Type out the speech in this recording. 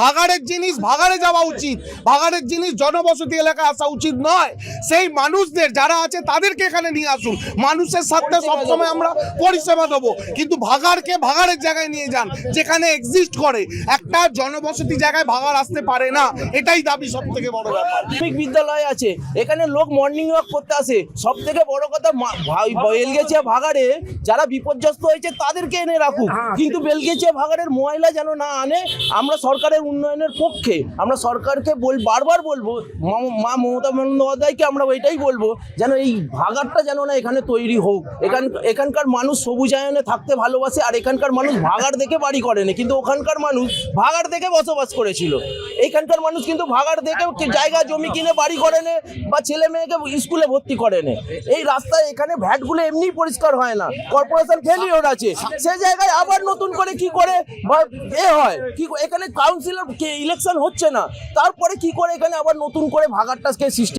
ভাগাড়ের জিনিস ভাগাড়ে যাওয়া উচিত, ভাগাড়ের জিনিস জনবসতি এলাকায় আসা উচিত নয়। সেই মানুষদের যারা আছে তাদেরকে এখানে নিয়ে আসুন, মানুষের সাথে সবসময় আমরা পরিষেবা দেবো, কিন্তু ভাগাড়কে ভাগাড়ের জায়গায় নিয়ে যান যেখানে এক্সিস্ট করে। একটা জনবসতি জায়গায় ভাগাড় আসতে পারে না, এটাই দাবি সব থেকে বড় ব্যাপার। বিদ্যালয় আছে, এখানে লোক মর্নিং ওয়াক করতে আসে। সব থেকে বড় কথা বেলগেছিয়া ভাগাড়ে যারা বিপর্যস্ত হয়েছে তাদেরকে এনে রাখুক, কিন্তু বেলগেছিয়া ভাগাড়ের মহিলা যেন না আনে। আমরা সরকারের উন্নয়নের পক্ষে, আমরা সরকারকে বারবার বলবো, মা মমতা বন্দ্যোপাধ্যায়কে আমরা ওইটাই বলবো যেন এই ভাগাড়টা যেন না এখানে তৈরি হোক। এখানকার মানুষ সবুজায়নে থাকতে ভালোবাসে, আর এখানকার মানুষ ভাগাড় দেখে বাড়ি করেনি, কিন্তু ওখানকার মানুষ ভাগাড় দেখে বসবাস করেছিল। এইখানকার মানুষ কিন্তু ভাগাড় দেখে জায়গা জমি কিনে বাড়ি করে নে বা ছেলে মেয়েকে স্কুলে ভর্তি করে নে। এই রাস্তায় এখানে ভ্যাটগুলো এমনি পরিষ্কার হয় না, কর্পোরেশন ফেলিওর আছে। সে জায়গায় আবার নতুন করে কি করে হয়, কি এখানে কাউন্সিলর ইলেকশন হচ্ছে না, তারপরে কি করে এখানে আবার নতুন করে ভাগাড়টাকে সৃষ্টি